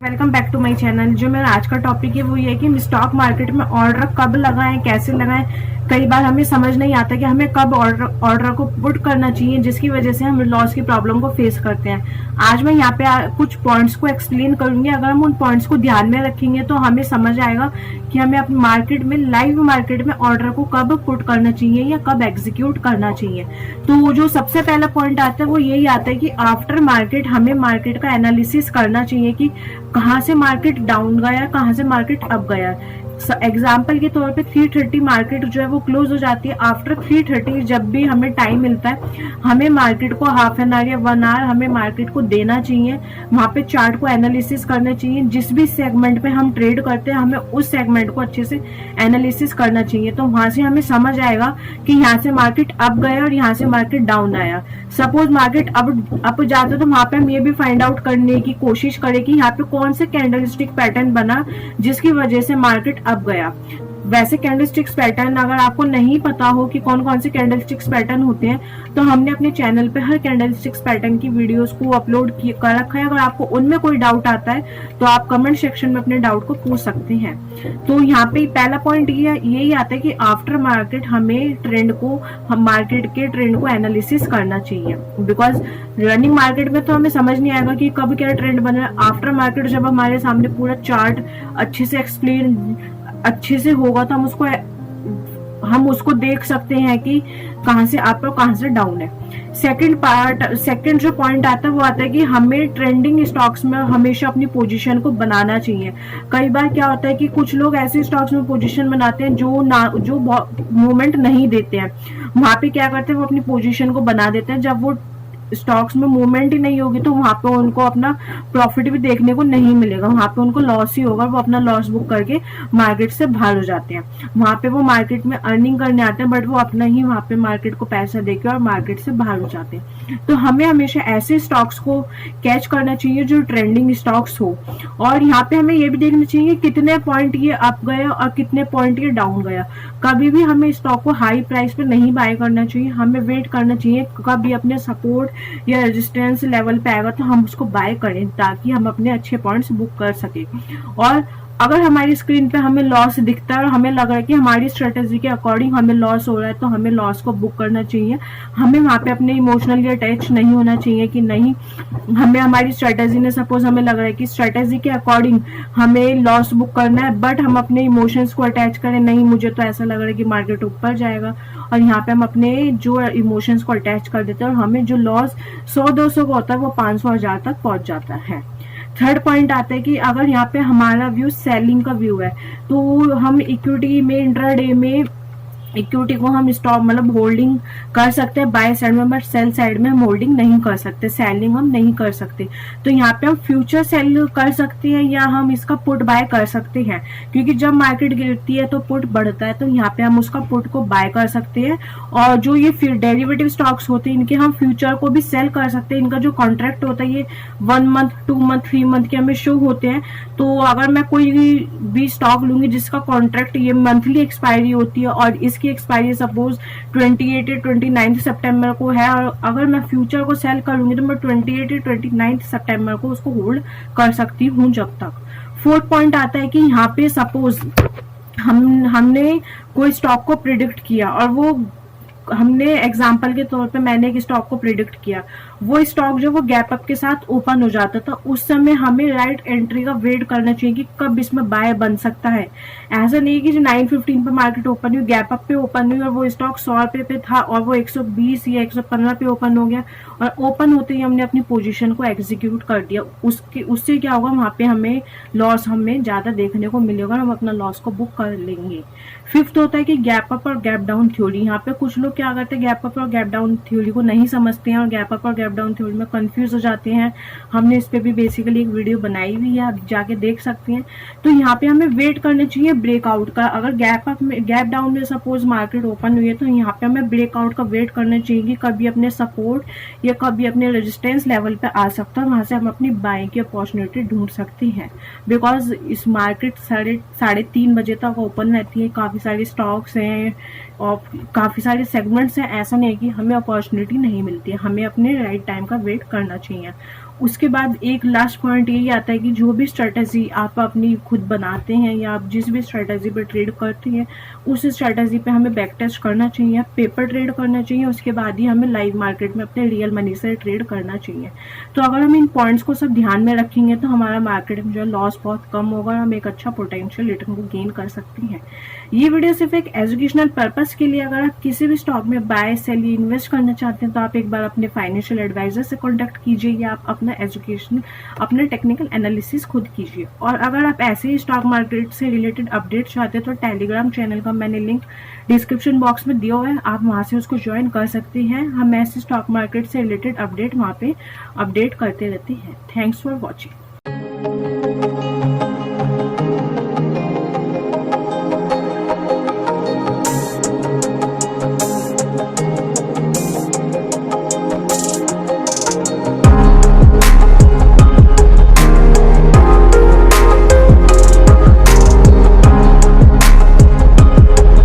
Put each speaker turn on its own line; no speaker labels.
Welcome back to my channel. जो मेरा आज का टॉपिक है वो ये है कि हम स्टॉक मार्केट में ऑर्डर कब लगाएं, कैसे लगाएं। कई बार हमें समझ नहीं आता कि हमें कब ऑर्डर को पुट करना चाहिए, जिसकी वजह से हम लॉस की प्रॉब्लम को फेस करते हैं। आज मैं यहाँ पे कुछ पॉइंट्स को एक्सप्लेन करूंगी। अगर हम उन पॉइंट्स को ध्यान में रखेंगे तो हमें समझ आएगा कि हमें अपनी मार्केट में, लाइव मार्केट में ऑर्डर को कब पुट करना चाहिए या कब एग्जीक्यूट करना चाहिए। तो जो सबसे पहला पॉइंट आता है वो यही आता है कि आफ्टर मार्केट हमें मार्केट का एनालिसिस करना चाहिए कि कहाँ से मार्केट डाउन गया, कहाँ से मार्केट अप गया। एग्जाम्पल के तौर पे 330 मार्केट जो है वो क्लोज हो जाती है। आफ्टर 330 जब भी हमें टाइम मिलता है, हमें मार्केट को हाफ एन आवर या 1 आवर हमें मार्केट को देना चाहिए। वहां पे चार्ट को एनालिसिस करना चाहिए। जिस भी सेगमेंट पे हम ट्रेड करते हैं हमें उस सेगमेंट को अच्छे से एनालिसिस करना चाहिए। तो वहां से हमें समझ आएगा कि यहाँ से मार्केट अप गया और यहाँ से मार्केट डाउन आया। सपोज मार्केट अप जाता तो वहां पे हम ये भी फाइंड आउट करने की कोशिश करें कि यहाँ पे कौन से कैंडलस्टिक पैटर्न बना जिसकी वजह से मार्केट अप गया। वैसे कैंडलस्टिक्स पैटर्न अगर आपको नहीं पता हो कि कौन कौन से कैंडलस्टिक्स पैटर्न होते हैं तो हमने अपने चैनल पे हर कैंडलस्टिक्स पैटर्न की वीडियोस को अपलोड कर रखा है। अगर आपको उनमें कोई डाउट आता है तो आप कमेंट सेक्शन में अपने डाउट को पूछ सकते हैं। तो यहाँ पे पहला पॉइंट यही आता है कि आफ्टर मार्केट हमें हम मार्केट के ट्रेंड को एनालिसिस करना चाहिए। बिकॉज रनिंग मार्केट में तो हमें समझ नहीं आएगा कि कब क्या ट्रेंड बन रहा है। आफ्टर मार्केट जब हमारे सामने पूरा चार्ट अच्छे से होगा तो हम उसको देख सकते हैं कि कहां से अप और कहां से डाउन है। सेकंड जो पॉइंट आता है वो आता है कि हमें ट्रेंडिंग स्टॉक्स में हमेशा अपनी पोजीशन को बनाना चाहिए। कई बार क्या होता है कि कुछ लोग ऐसे स्टॉक्स में पोजीशन बनाते हैं जो मूवमेंट नहीं देते हैं। वहां पे क्या करते हैं, वो अपनी पोजीशन को बना देते हैं। जब वो स्टॉक्स में मूवमेंट ही नहीं होगी तो वहां पे उनको अपना प्रॉफिट भी देखने को नहीं मिलेगा, वहां पे उनको लॉस ही होगा। वो अपना लॉस बुक करके मार्केट से बाहर हो जाते हैं। वहां पे वो मार्केट में अर्निंग करने आते हैं बट वो अपना ही वहां पे मार्केट को पैसा देके और मार्केट से बाहर हो जाते हैं। तो हमें हमेशा ऐसे स्टॉक्स को कैच करना चाहिए जो ट्रेंडिंग स्टॉक्स हो। और यहाँ पे हमें ये भी देखना चाहिए कितने पॉइंट ये अप गया और कितने पॉइंट ये डाउन गया। कभी भी हमें स्टॉक को हाई प्राइस पे नहीं बाय करना चाहिए। हमें वेट करना चाहिए कभी अपने सपोर्ट या रेजिस्टेंस लेवल पे आएगा तो हम उसको बाय करें ताकि हम अपने अच्छे पॉइंट्स बुक कर सके। और अगर हमारी स्क्रीन पे हमें लॉस दिखता है और हमें लग रहा है कि हमारी स्ट्रेटेजी के अकॉर्डिंग हमें लॉस हो रहा है तो हमें लॉस को बुक करना चाहिए। हमें वहां पे अपने इमोशनली अटैच नहीं होना चाहिए कि नहीं, हमें हमारी स्ट्रेटेजी ने, सपोज हमें लग रहा है कि स्ट्रेटेजी के अकॉर्डिंग हमें लॉस बुक करना है बट हम अपने इमोशंस को अटैच करें, नहीं मुझे तो ऐसा लग रहा है कि मार्केट ऊपर जाएगा, और यहाँ पे हम अपने जो इमोशंस को अटैच कर देते हैं और हमें जो लॉस 100-200 का होता है वो 500-1000 तक पहुंच जाता है। थर्ड पॉइंट आता है कि अगर यहाँ पे हमारा व्यू सेलिंग का व्यू है तो हम इक्विटी में, इंट्राडे में इक्विटी को हम स्टॉक मतलब होल्डिंग कर सकते हैं बाय साइड में, बट सेल साइड में हम होल्डिंग नहीं कर सकते, सेलिंग हम नहीं कर सकते। तो यहाँ पे हम फ्यूचर सेल कर सकते हैं या हम इसका पुट बाय कर सकते हैं, क्योंकि जब मार्केट गिरती है तो पुट बढ़ता है, तो यहाँ पे हम उसका पुट को बाय कर सकते हैं। और जो ये डेरिवेटिव स्टॉक्स होते हैं इनके हम फ्यूचर को भी सेल कर सकते हैं। इनका जो कॉन्ट्रैक्ट होता है ये 1 मंथ, 2 मंथ, 3 मंथ के हमें शो होते हैं। तो अगर मैं कोई भी स्टॉक लूंगी जिसका कॉन्ट्रैक्ट ये मंथली एक्सपायरी होती है और इसकी एक्सपायरी सपोज 28 या 29 सितंबर को है, और अगर मैं फ्यूचर को सेल करूंगी तो मैं 28 या 29 सितंबर को उसको होल्ड कर सकती हूँ जब तक। फोर्थ पॉइंट आता है कि यहाँ पे सपोज हमने कोई स्टॉक को प्रिडिक्ट किया और वो हमने एग्जाम्पल के तौर पे मैंने एक स्टॉक को प्रिडिक्ट किया, वो स्टॉक जो वो गैप अप के साथ ओपन हो जाता था, उस समय हमें राइट एंट्री का वेट करना चाहिए कि कब इसमें बाय बन सकता है। ऐसा नहीं कि जो 9:15 पे मार्केट ओपन हुई, गैप अप पे ओपन हुई और वो स्टॉक 100 रुपए पे था और वो 120 या 115 पे ओपन हो गया और ओपन होते ही हमने अपनी पोजीशन को एग्जीक्यूट कर दिया। उससे क्या होगा, वहां पे हमें लॉस ज्यादा देखने को मिलेगा और हम अपना लॉस को बुक कर लेंगे। फिफ्थ होता है कि गैप अप और गैप डाउन थ्योरी। यहाँ पे कुछ लोग क्या करते हैं, गैप अप और गैप डाउन थ्योरी को नहीं समझते हैं और गैप अप और गैप डाउन थ्योरी में कंफ्यूज हो जाते हैं। हमने इस पे भी बेसिकली एक वीडियो बनाई हुई है, आप जाके देख सकते हैं। तो यहाँ पे हमें वेट करना चाहिए ब्रेकआउट का। अगर गैप डाउन में सपोज मार्केट ओपन हुई है तो यहाँ पे हमें ब्रेकआउट का वेट करना चाहिए कि कभी अपने सपोर्ट या कभी अपने रेजिस्टेंस लेवल पे आ सकता है, वहां से हम अपनी बाइंग की अपॉर्चुनिटी ढूंढ सकते हैं। बिकॉज इस मार्केट 3:30 बजे तक ओपन रहती है, काफी सारे स्टॉक्स हैं और काफी सारे सेगमेंट्स हैं। ऐसा नहीं है कि हमें अपॉर्चुनिटी नहीं मिलती है, हमें अपने राइट टाइम का वेट करना चाहिए। उसके बाद एक लास्ट पॉइंट यही आता है कि जो भी स्ट्रेटजी आप अपनी खुद बनाते हैं या आप जिस भी स्ट्रेटजी पे ट्रेड करते हैं उस स्ट्रेटजी पे हमें बैक टेस्ट करना चाहिए, पेपर ट्रेड करना चाहिए, उसके बाद ही हमें लाइव मार्केट में अपने रियल मनी से ट्रेड करना चाहिए। तो अगर हम इन पॉइंट्स को सब ध्यान में रखेंगे तो हमारा मार्केट में जो है लॉस बहुत कम होगा, हम एक अच्छा पोटेंशियल रिटर्न को गेन कर सकते हैं। ये वीडियो सिर्फ एक एजुकेशनल पर्पस के लिए, अगर आप किसी भी स्टॉक में बाय सेल या इन्वेस्ट करना चाहते हैं तो आप एक बार अपने फाइनेंशियल एडवाइजर से कॉन्टेक्ट कीजिए या आप अपना एजुकेशन, अपना टेक्निकल एनालिसिस खुद कीजिए। और अगर आप ऐसे ही स्टॉक मार्केट से रिलेटेड अपडेट चाहते हैं तो टेलीग्राम चैनल का मैंने लिंक डिस्क्रिप्शन बॉक्स में दिया हुआ है, आप वहां से उसको ज्वाइन कर सकते हैं। हम ऐसे स्टॉक मार्केट से रिलेटेड अपडेट वहां पे अपडेट करते रहते हैं। Thanks for watching.